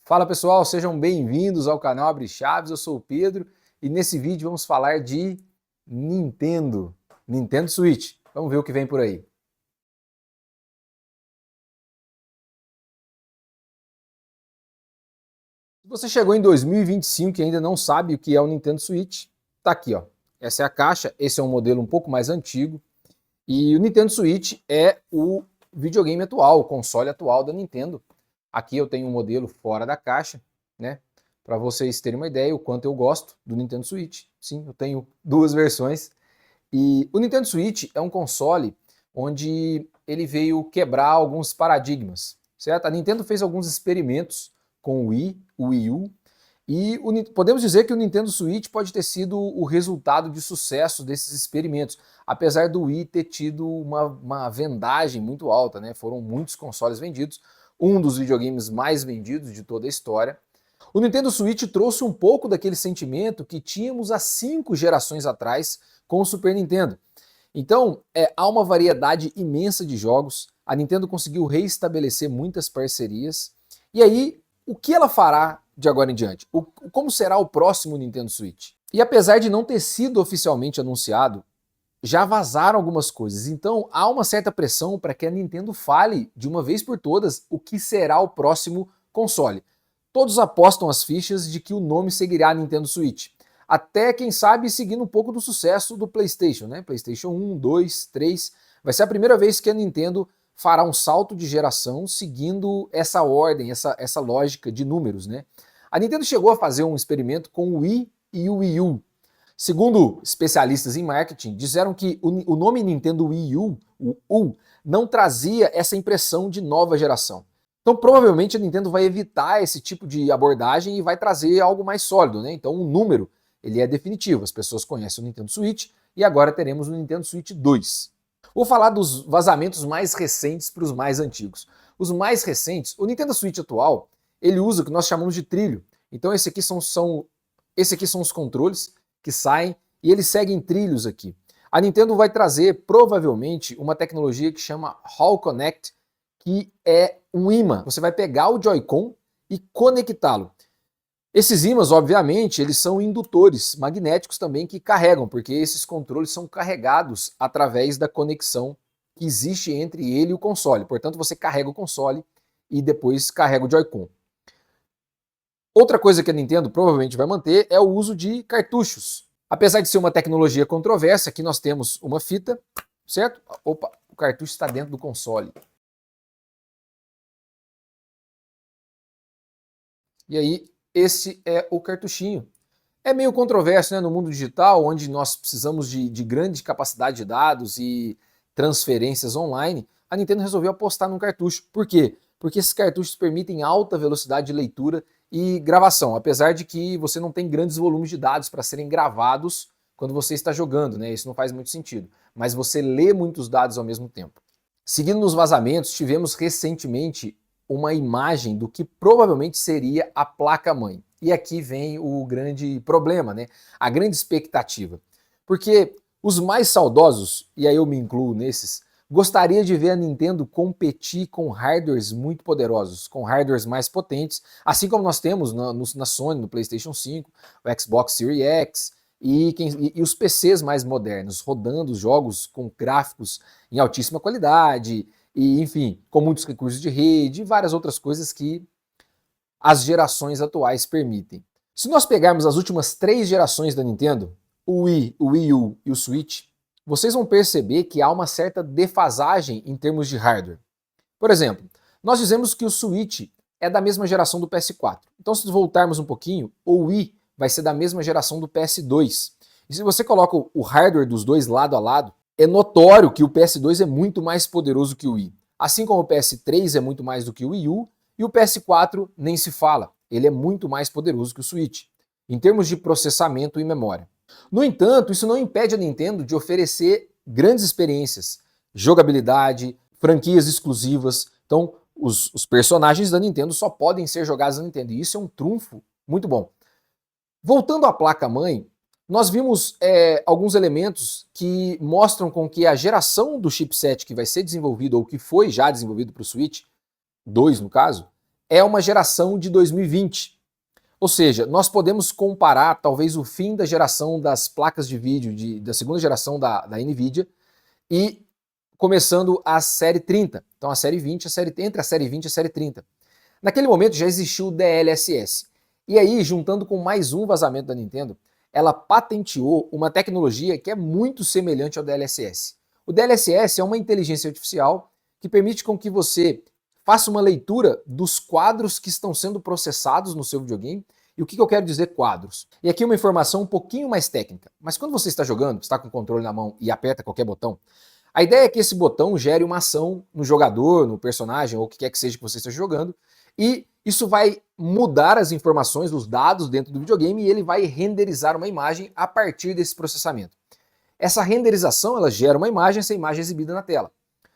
Fala pessoal, sejam bem-vindos ao canal Abre Chaves, eu sou o Pedro e nesse vídeo vamos falar de Nintendo Switch. Vamos ver o que vem por aí. Se você chegou em 2025 e ainda não sabe o que é o Nintendo Switch, tá aqui, ó. Essa é a caixa, esse é um modelo um pouco mais antigo e o Nintendo Switch é o videogame atual, o console atual da Nintendo. Aqui eu tenho um modelo fora da caixa, né? Para vocês terem uma ideia o quanto eu gosto do Nintendo Switch. Sim, eu tenho duas versões. E o Nintendo Switch é um console onde ele veio quebrar alguns paradigmas, certo? A Nintendo fez alguns experimentos com o Wii, o Wii U, e podemos dizer que o Nintendo Switch pode ter sido o resultado de sucesso desses experimentos, apesar do Wii ter tido uma vendagem muito alta, né? Foram muitos consoles vendidos, um dos videogames mais vendidos de toda a história. O Nintendo Switch trouxe um pouco daquele sentimento que tínhamos há 5 gerações atrás com o Super Nintendo. Então, há uma variedade imensa de jogos, a Nintendo conseguiu reestabelecer muitas parcerias, e aí, o que ela fará de agora em diante? Como será o próximo Nintendo Switch? E apesar de não ter sido oficialmente anunciado, já vazaram algumas coisas, então há uma certa pressão para que a Nintendo fale de uma vez por todas o que será o próximo console. Todos apostam as fichas de que o nome seguirá Nintendo Switch, até quem sabe seguindo um pouco do sucesso do PlayStation, né? PlayStation 1, 2, 3, vai ser a primeira vez que a Nintendo fará um salto de geração seguindo essa ordem, essa lógica de números, né? A Nintendo chegou a fazer um experimento com o Wii e o Wii U. Segundo especialistas em marketing, disseram que o nome Nintendo Wii U, o U, não trazia essa impressão de nova geração. Então provavelmente a Nintendo vai evitar esse tipo de abordagem e vai trazer algo mais sólido, né? Então o número, ele é definitivo, as pessoas conhecem o Nintendo Switch e agora teremos o Nintendo Switch 2. Vou falar dos vazamentos mais recentes para os mais antigos. Os mais recentes, o Nintendo Switch atual, ele usa o que nós chamamos de trilho. Então esses aqui são os controles que saem e eles seguem trilhos aqui. A Nintendo vai trazer provavelmente uma tecnologia que chama Hall Connect, que é um ímã. Você vai pegar o Joy-Con e conectá-lo. Esses ímãs, obviamente, eles são indutores magnéticos também que carregam, porque esses controles são carregados através da conexão que existe entre ele e o console. Portanto, você carrega o console e depois carrega o Joy-Con. Outra coisa que a Nintendo provavelmente vai manter é o uso de cartuchos. Apesar de ser uma tecnologia controversa, aqui nós temos uma fita, certo? Opa, o cartucho está dentro do console. E aí, esse é o cartuchinho. É meio controverso, né, no mundo digital, onde nós precisamos de grande capacidade de dados e transferências online, a Nintendo resolveu apostar num cartucho. Por quê? Porque esses cartuchos permitem alta velocidade de leitura e gravação, apesar de que você não tem grandes volumes de dados para serem gravados quando você está jogando, né? Isso não faz muito sentido. Mas você lê muitos dados ao mesmo tempo. Seguindo nos vazamentos, tivemos recentemente uma imagem do que provavelmente seria a placa-mãe. E aqui vem o grande problema, né? A grande expectativa. Porque os mais saudosos, e aí eu me incluo nesses, gostaria de ver a Nintendo competir com hardwares muito poderosos, com hardwares mais potentes, assim como nós temos na Sony, no PlayStation 5, o Xbox Series X e os PCs mais modernos, rodando os jogos com gráficos em altíssima qualidade, e enfim, com muitos recursos de rede e várias outras coisas que as gerações atuais permitem. Se nós pegarmos as últimas 3 gerações da Nintendo, o Wii, o Wii U e o Switch, vocês vão perceber que há uma certa defasagem em termos de hardware. Por exemplo, nós dizemos que o Switch é da mesma geração do PS4. Então, se voltarmos um pouquinho, o Wii vai ser da mesma geração do PS2. E se você coloca o hardware dos dois lado a lado, é notório que o PS2 é muito mais poderoso que o Wii. Assim como o PS3 é muito mais do que o Wii U, e o PS4 nem se fala, ele é muito mais poderoso que o Switch, em termos de processamento e memória. No entanto, isso não impede a Nintendo de oferecer grandes experiências, jogabilidade, franquias exclusivas. Então, os personagens da Nintendo só podem ser jogados na Nintendo, e isso é um trunfo muito bom. Voltando à placa-mãe, nós vimos alguns elementos que mostram com que a geração do chipset que vai ser desenvolvido, ou que foi já desenvolvido para o Switch, 2 no caso, é uma geração de 2020. Ou seja, nós podemos comparar talvez o fim da geração das placas de vídeo da segunda geração da NVIDIA e começando a série 30. Então a série 20, entre a série 20 e a série 30. Naquele momento já existiu o DLSS. E aí, juntando com mais um vazamento da Nintendo, ela patenteou uma tecnologia que é muito semelhante ao DLSS. O DLSS é uma inteligência artificial que permite com que você faça uma leitura dos quadros que estão sendo processados no seu videogame. E o que eu quero dizer quadros? E aqui uma informação um pouquinho mais técnica. Mas quando você está jogando, está com o controle na mão e aperta qualquer botão, a ideia é que esse botão gere uma ação no jogador, no personagem, ou o que quer que seja que você esteja jogando, e isso vai mudar as informações, os dados dentro do videogame, e ele vai renderizar uma imagem a partir desse processamento. Essa renderização, ela gera uma imagem, essa imagem é exibida na tela.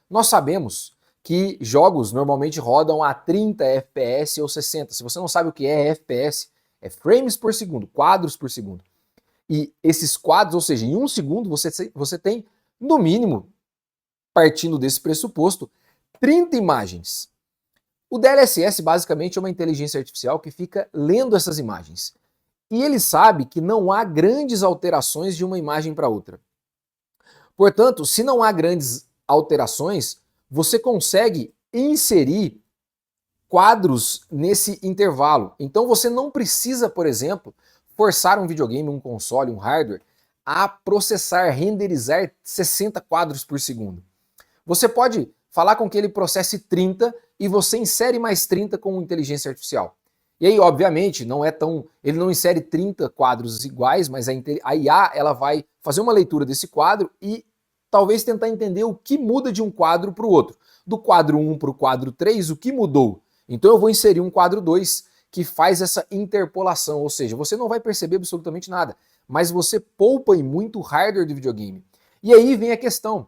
Nós sabemos que jogos normalmente rodam a 30 FPS ou 60. Se você não sabe o que é FPS, é frames por segundo, quadros por segundo. E esses quadros, ou seja, em um segundo você tem, no mínimo, partindo desse pressuposto, 30 imagens. O DLSS basicamente é uma inteligência artificial que fica lendo essas imagens. E ele sabe que não há grandes alterações de uma imagem para outra. Portanto, se não há grandes alterações, você consegue inserir quadros nesse intervalo. Então você não precisa, por exemplo, forçar um videogame, um console, um hardware, a processar, renderizar 60 quadros por segundo. Você pode falar com que ele processe 30 e você insere mais 30 com inteligência artificial. E aí, obviamente, ele não insere 30 quadros iguais, mas a IA ela vai fazer uma leitura desse quadro e talvez tentar entender o que muda de um quadro para o outro. Do quadro 1 para o quadro 3, o que mudou? Então eu vou inserir um quadro 2 que faz essa interpolação, ou seja, você não vai perceber absolutamente nada, mas você poupa em muito hardware do videogame. E aí vem a questão.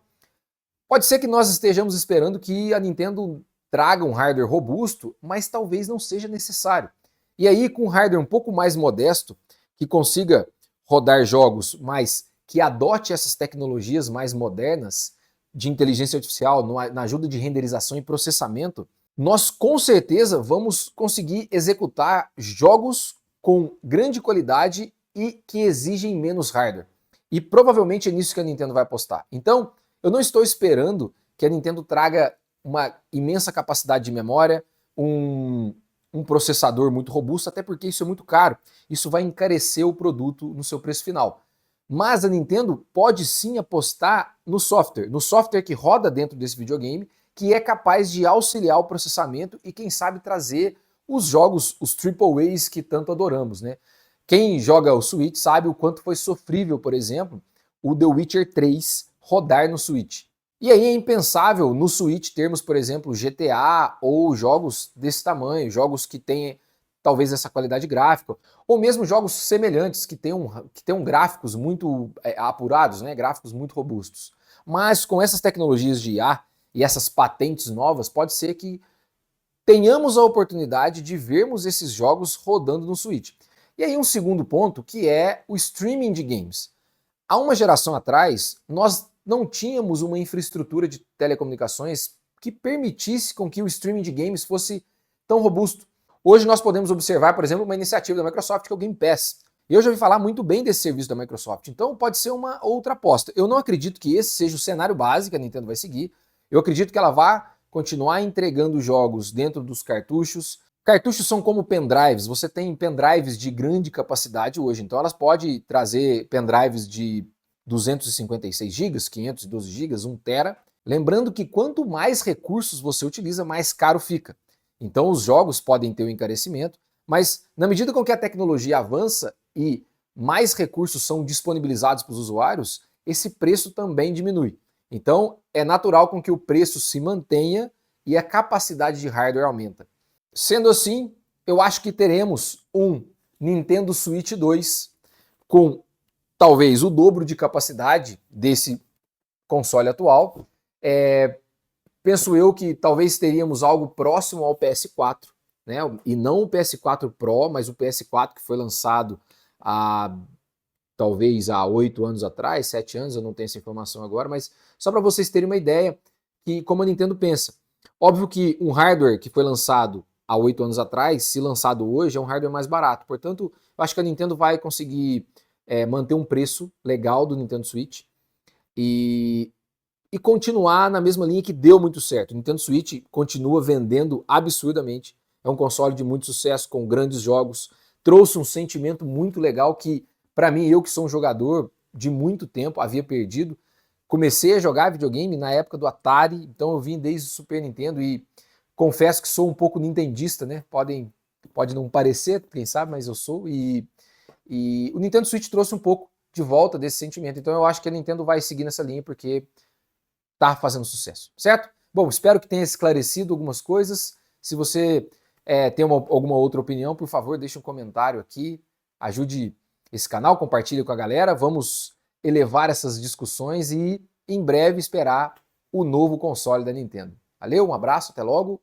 Pode ser que nós estejamos esperando que a Nintendo traga um hardware robusto, mas talvez não seja necessário. E aí, com um hardware um pouco mais modesto, que consiga rodar jogos, mas que adote essas tecnologias mais modernas de inteligência artificial, na ajuda de renderização e processamento, nós com certeza vamos conseguir executar jogos com grande qualidade e que exigem menos hardware. E provavelmente é nisso que a Nintendo vai apostar. Então, eu não estou esperando que a Nintendo traga uma imensa capacidade de memória, um processador muito robusto, até porque isso é muito caro. Isso vai encarecer o produto no seu preço final. Mas a Nintendo pode sim apostar no software que roda dentro desse videogame, que é capaz de auxiliar o processamento e quem sabe trazer os jogos, os AAAs que tanto adoramos, né? Quem joga o Switch sabe o quanto foi sofrível, por exemplo, o The Witcher 3 rodar no Switch. E aí é impensável no Switch termos, por exemplo, GTA ou jogos desse tamanho, jogos que têm talvez essa qualidade gráfica, ou mesmo jogos semelhantes que tenham gráficos muito apurados, né, gráficos muito robustos. Mas com essas tecnologias de IA e essas patentes novas, pode ser que tenhamos a oportunidade de vermos esses jogos rodando no Switch. E aí um segundo ponto, que é o streaming de games. Há uma geração atrás, nós não tínhamos uma infraestrutura de telecomunicações que permitisse com que o streaming de games fosse tão robusto. Hoje nós podemos observar, por exemplo, uma iniciativa da Microsoft que é o Game Pass. Eu já ouvi falar muito bem desse serviço da Microsoft, então pode ser uma outra aposta. Eu não acredito que esse seja o cenário básico que a Nintendo vai seguir. Eu acredito que ela vá continuar entregando jogos dentro dos cartuchos. Cartuchos são como pendrives, você tem pendrives de grande capacidade hoje, então elas podem trazer pendrives de 256 GB, 512 GB, 1 TB. Lembrando que quanto mais recursos você utiliza, mais caro fica. Então os jogos podem ter um encarecimento, mas na medida com que a tecnologia avança e mais recursos são disponibilizados para os usuários, esse preço também diminui. Então é natural com que o preço se mantenha e a capacidade de hardware aumenta. Sendo assim, eu acho que teremos um Nintendo Switch 2 com talvez o dobro de capacidade desse console atual. Penso eu que talvez teríamos algo próximo ao PS4, né? E não o PS4 Pro, mas o PS4 que foi lançado talvez há 8 anos atrás, 7 anos, eu não tenho essa informação agora, mas só para vocês terem uma ideia que como a Nintendo pensa. Óbvio que um hardware que foi lançado há 8 anos atrás, se lançado hoje, é um hardware mais barato. Portanto, eu acho que a Nintendo vai conseguir manter um preço legal do Nintendo Switch e continuar na mesma linha que deu muito certo. O Nintendo Switch continua vendendo absurdamente, é um console de muito sucesso, com grandes jogos, trouxe um sentimento muito legal que, para mim, eu que sou um jogador de muito tempo, havia perdido. Comecei a jogar videogame na época do Atari, então eu vim desde o Super Nintendo e confesso que sou um pouco nintendista, né? Pode não parecer, quem sabe, mas eu sou. E o Nintendo Switch trouxe um pouco de volta desse sentimento. Então eu acho que a Nintendo vai seguir nessa linha porque tá fazendo sucesso, certo? Bom, espero que tenha esclarecido algumas coisas. Se você tem alguma outra opinião, por favor, deixe um comentário aqui. Ajude esse canal, compartilhe com a galera. Vamos elevar essas discussões e em breve esperar o novo console da Nintendo. Valeu, um abraço, até logo.